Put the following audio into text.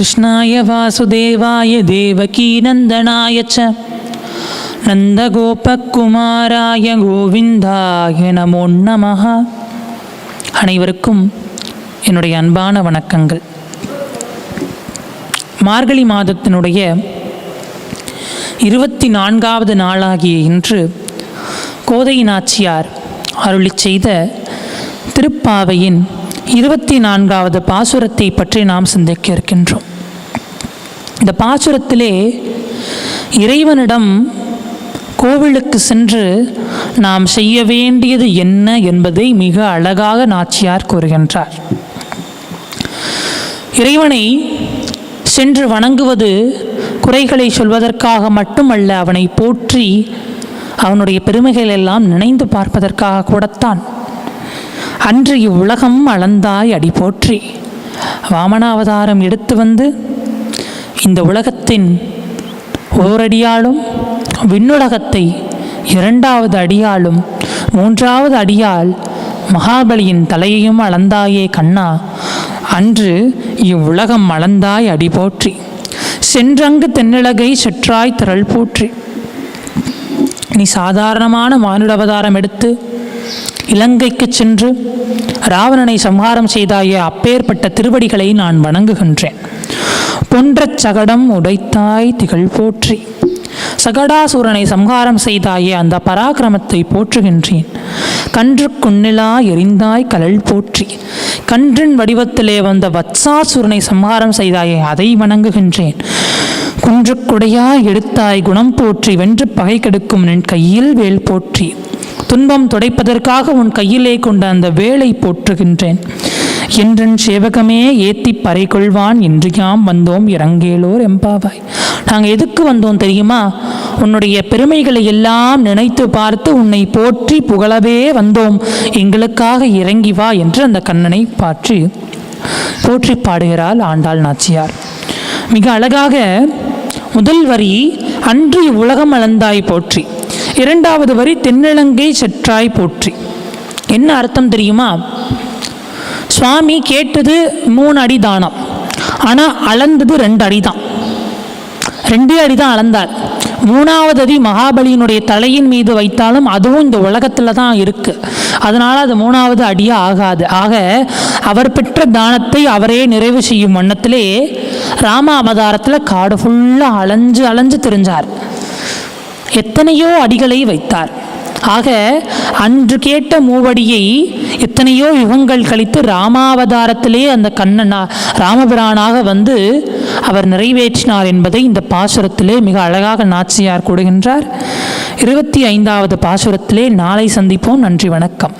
கிருஷ்ணாய வாசுதேவாய தேவகீ நந்தனாய ச நந்தகோபகுமாராய கோவிந்தாய நமோ நமஹ. அனைவருக்கும் என்னுடைய அன்பான வணக்கங்கள். மார்கழி மாதத்தினுடைய 24வது நாளாகிய இன்று கோதை நாச்சியார் அருளிச் செய்த திருப்பாவையின் 24வது பாசுரத்தை பற்றி நாம் சிந்திக்க இருக்கின்றோம். இந்த பாசுரத்திலே இறைவனிடம் கோவிலுக்கு சென்று நாம் செய்ய வேண்டியது என்ன என்பதை மிக அழகாக நாச்சியார் கூறுகின்றார். இறைவனை சென்று வணங்குவது குறைகளை சொல்வதற்காக மட்டுமல்ல, அவனை போற்றி அவனுடைய பெருமைகள் எல்லாம் நினைந்து பார்ப்பதற்காக கூடத்தான். அன்று இவ்வுலகம் அளந்தாய் அடி போற்றி வாமனாவதாரம் எடுத்து வந்து இந்த உலகத்தின் ஓரடியாலும் விண்ணுலகத்தை 2வது அடியாலும் 3வது அடியால் மகாபலியின் தலையையும் அளந்தாயே கண்ணா, அன்று இவ்வுலகம் அளந்தாய் அடி போற்றி சென்றங்கு தென்னிலகை செற்றாய் திரள் போற்றி. நீ சாதாரணமான மானுட அவதாரம் எடுத்து இலங்கைக்கு சென்று ராவணனை சம்ஹாரம் செய்தாயே, அப்பேற்பட்ட திருவடிகளை நான் வணங்குகின்றேன். பொன்றச் சகடம் உடைத்தாய் திகழ் போற்றி சகடாசூரனை சம்ஹாரம் செய்தாயே, அந்த பராக்கிரமத்தை போற்றுகின்றேன். கன்று குன்னிலா எரிந்தாய் கலல் போற்றி கன்றின் வடிவத்திலே வந்த வத்சாசூரனை சம்ஹாரம் செய்தாயே, அதை வணங்குகின்றேன். குன்றுக்குடையாய் எடுத்தாய் குணம் போற்றி வென்று பகை கெடுக்கும் நின் கையில் வேல் போற்றி துன்பம் துடைப்பதற்காக உன் கையிலே கொண்ட அந்த வேலை போற்றுகின்றேன். என்றன் சேவகமே ஏத்தி பறை கொள்வான் என்று யாம் வந்தோம் இறங்கேலோர் எம்பாவாய். நாங்கள் எதுக்கு வந்தோம் தெரியுமா? உன்னுடைய பெருமைகளை எல்லாம் நினைத்து பார்த்து உன்னை போற்றி புகழவே வந்தோம், எங்களுக்காக இறங்கி வா என்று அந்த கண்ணனை போற்றி பாடுகிறாள் ஆண்டாள் நாச்சியார். மிக அழகாக முதல் வரி அன்று இவ்வுலகம் அளந்தாய் போற்றி, 2வது வரி தென்னிலங்கை செற்றாய் போற்றி. என்ன அர்த்தம் தெரியுமா? சுவாமி கேட்டது 3 அடி தானம், ஆனால் அளந்தது 2 அடி தான். 2 அடி தான் அளந்தார். 3வது அடி மகாபலியினுடைய தலையின் மீது வைத்தாலும் அதுவும் இந்த உலகத்தில் தான் இருக்கு, அதனால அது 3வது அடியாக ஆகாது. ஆக அவர் பெற்ற தானத்தை அவரே நிறைவு செய்யும் வண்ணத்திலே ராம அவதாரத்தில் காடு ஃபுல்லாக அலைஞ்சு திரிஞ்சார். எத்தனையோ அடிகளை வைத்தார். ஆக அன்று கேட்ட 3 அடியை எத்தனையோ யுகங்கள் கழித்து ராமாவதாரத்திலே அந்த கண்ணனா ராமபிரானாக வந்து அவர் நிறைவேற்றினார் என்பதை இந்த பாசுரத்திலே மிக அழகாக நாச்சியார் கூறுகின்றார். 25வது பாசுரத்திலே நாளை சந்திப்போம். நன்றி, வணக்கம்.